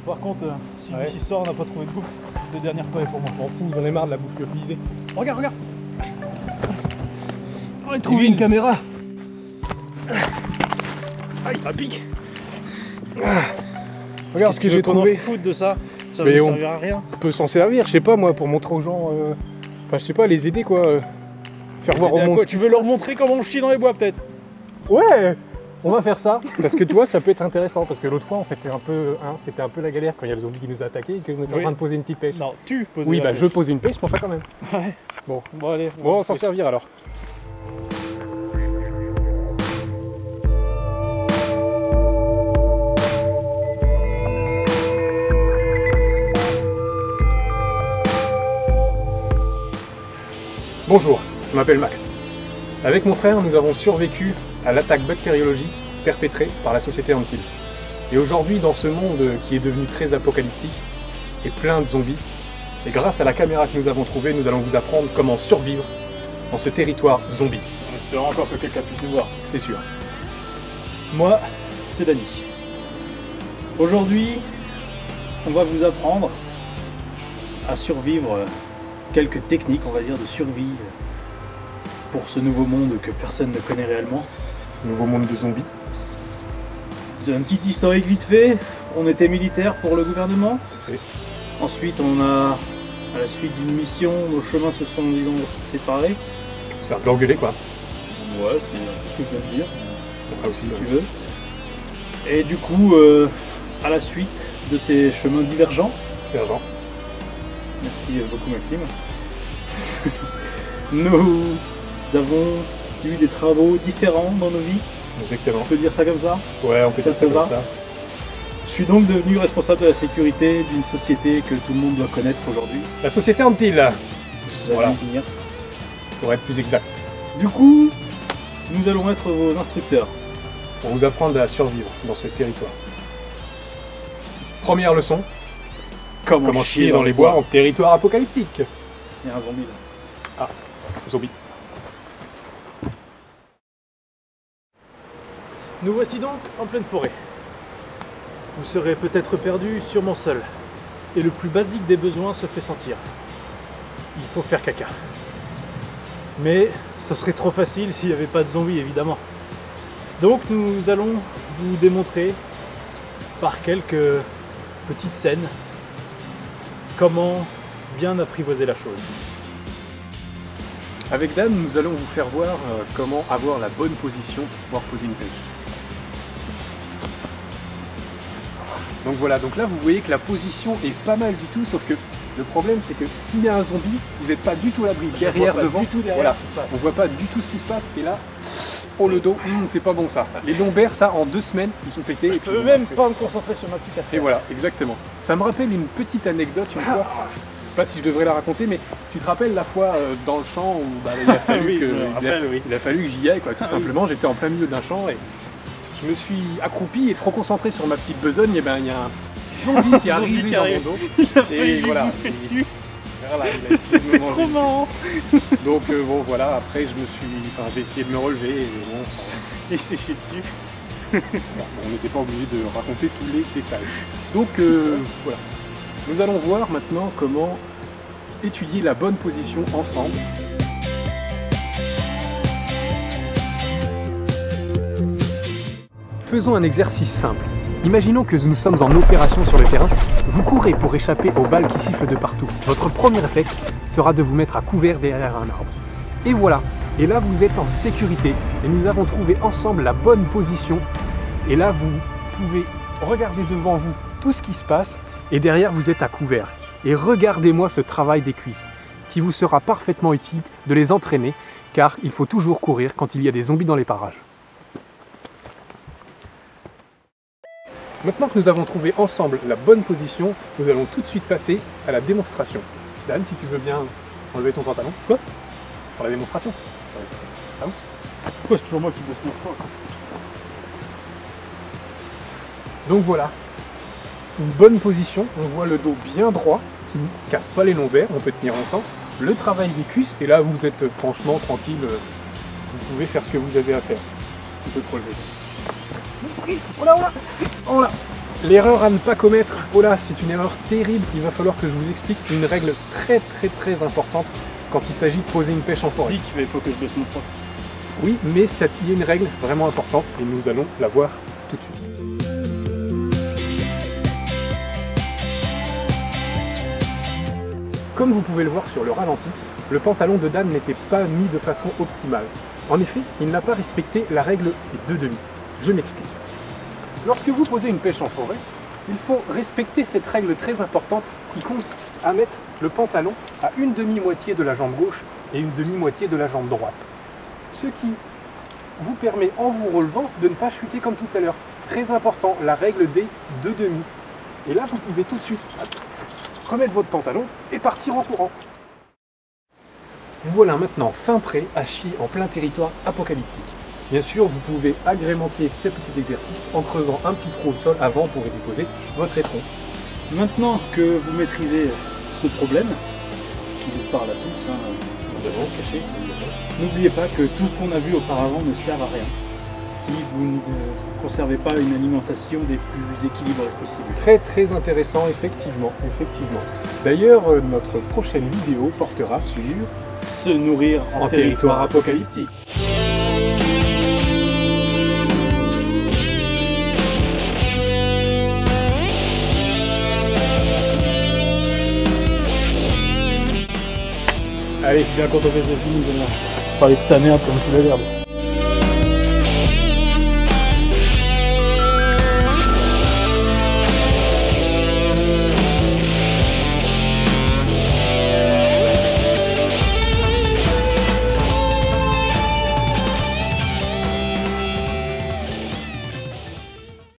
Par contre, si d'ici ce soir on n'a pas trouvé de bouffe, le dernier repas est pour moi. On fout, j'en ai marre de la bouffe lyophilisée. Regarde, regarde. On a trouvé une caméra. Aïe, ça pique. Regarde ce que j'ai trouvé. Foutre de ça, ça Mais ne servira à rien. On peut s'en servir, je sais pas moi, pour montrer aux gens. Enfin, je sais pas, les aider quoi. Faire voir au monde. Tu veux leur montrer comment on chie dans les bois peut-être? Ouais, on va faire ça. Parce que tu vois, ça peut être intéressant. Parce que l'autre fois, c'était un peu la galère quand il y a le zombie qui nous a attaqué et qu'on était en train de poser une petite pêche. Non, tu posais. Oui, bah je pose une pêche pour ça quand même. Ouais. Bon, Allez. bon, on va s'en servir alors. Bonjour, je m'appelle Max. Avec mon frère, nous avons survécu à l'attaque bactériologique perpétrée par la société Antille. Et aujourd'hui, dans ce monde qui est devenu très apocalyptique et plein de zombies, et grâce à la caméra que nous avons trouvée, nous allons vous apprendre comment survivre dans ce territoire zombie. En espérant encore que quelqu'un puisse nous voir. C'est sûr. Moi, c'est Dany. Aujourd'hui, on va vous apprendre à survivre quelques techniques, on va dire, de survie pour ce nouveau monde que personne ne connaît réellement. Nouveau monde de zombies. Un petit historique vite fait. On était militaire pour le gouvernement. Oui. Ensuite, on a, à la suite d'une mission, nos chemins se sont, disons, séparés. C'est un peu engueulé quoi. Ouais, c'est un peu ce que je viens de dire. Après aussi, Si tu veux. Et du coup, à la suite de ces chemins divergents, Divergent. merci beaucoup Maxime, nous avons eu des travaux différents dans nos vies. Exactement. On peut dire ça comme ça? Ouais, on peut dire ça comme ça. Je suis donc devenu responsable de la sécurité d'une société que tout le monde doit connaître aujourd'hui. La société Antille, J'allais Voilà. y venir. pour être plus exact. Du coup, nous allons être vos instructeurs. Pour vous apprendre à survivre dans ce territoire. Première leçon, comment chier dans les bois en territoire apocalyptique. Il y a un zombie là. Zombie. Nous voici donc en pleine forêt. Vous serez peut-être perdu, sûrement seul. Et le plus basique des besoins se fait sentir. Il faut faire caca. Mais ce serait trop facile s'il n'y avait pas de zombies, évidemment. Donc nous allons vous démontrer par quelques petites scènes comment bien apprivoiser la chose. Avec Dan, nous allons vous faire voir comment avoir la bonne position pour pouvoir poser une pêche. Donc voilà, donc là vous voyez que la position est pas mal du tout, sauf que le problème c'est que s'il y a un zombie, vous n'êtes pas du tout à l'abri. Derrière, devant, du tout derrière voilà, ce qui se passe. on voit pas du tout ce qui se passe, et là, oh le dos, c'est pas bon ça. Les lombaires, ça, en 2 semaines, ils sont pétés. Je peux même pas me concentrer sur ma petite affaire. Et voilà, exactement. Ça me rappelle une petite anecdote une fois. Je sais pas si je devrais la raconter, mais tu te rappelles la fois dans le champ où il a fallu Oui, que je me rappelle, oui. il a fallu que j'y aille, quoi, tout simplement. J'étais en plein milieu d'un champ et je me suis accroupi et trop concentré sur ma petite besogne, et ben il y a un zombie qui est arrivé dans mon dos. Il a failli Et lui voilà. bouffer le cul. Voilà, il a essayé de me C'était manger. trop marrant. Donc bon voilà, après j'ai essayé de me relever et bon, Il s'est chié dessus. on n'était pas obligé de raconter tous les détails. Donc voilà. Nous allons voir maintenant comment étudier la bonne position ensemble. Faisons un exercice simple. Imaginons que nous sommes en opération sur le terrain. Vous courez pour échapper aux balles qui sifflent de partout. Votre premier réflexe sera de vous mettre à couvert derrière un arbre. Et voilà. Et là, vous êtes en sécurité. Et nous avons trouvé ensemble la bonne position. Et là, vous pouvez regarder devant vous tout ce qui se passe. Et derrière, vous êtes à couvert. Et regardez-moi ce travail des cuisses, qui vous sera parfaitement utile de les entraîner, car il faut toujours courir quand il y a des zombies dans les parages. Maintenant que nous avons trouvé ensemble la bonne position, nous allons tout de suite passer à la démonstration. Dan, si tu veux bien enlever ton pantalon. Quoi? Pour la démonstration. Ah bon? Pourquoi c'est toujours moi qui bosse mon point? Donc voilà, une bonne position, on voit le dos bien droit, qui ne casse pas les lombaires, on peut tenir longtemps. Le travail des cuisses, et là vous êtes franchement tranquille, vous pouvez faire ce que vous avez à faire. Tu peux te relever. Oh là, oh là, oh là. L'erreur à ne pas commettre, oh là, c'est une erreur terrible. Il va falloir que je vous explique une règle très importante quand il s'agit de poser une pêche en forêt. Dis qu'il ne faut que je baisse mon froid. Oui, mais il y a une règle vraiment importante et nous allons la voir tout de suite. Comme vous pouvez le voir sur le ralenti, le pantalon de Dan n'était pas mis de façon optimale. En effet, il n'a pas respecté la règle des 2/2. Je m'explique. Lorsque vous posez une pêche en forêt, il faut respecter cette règle très importante qui consiste à mettre le pantalon à une demi-moitié de la jambe gauche et une demi-moitié de la jambe droite. Ce qui vous permet, en vous relevant, de ne pas chuter comme tout à l'heure. Très important, la règle des 2/2. Et là, vous pouvez tout de suite remettre votre pantalon et partir en courant. Vous voilà maintenant fin prêt à chier en plein territoire apocalyptique. Bien sûr, vous pouvez agrémenter ces petits exercices en creusant un petit trou au sol avant pour y déposer votre étron. Maintenant que vous maîtrisez ce problème, qui nous parle à tous, devant, caché, n'oubliez pas que tout ce qu'on a vu auparavant ne sert à rien si vous ne conservez pas une alimentation des plus équilibrées possibles. Très intéressant, effectivement. D'ailleurs, notre prochaine vidéo portera sur se nourrir en territoire apocalyptique. Allez, bien content que j'ai fini, nous allons parler de ta merde comme tu l'as l'air.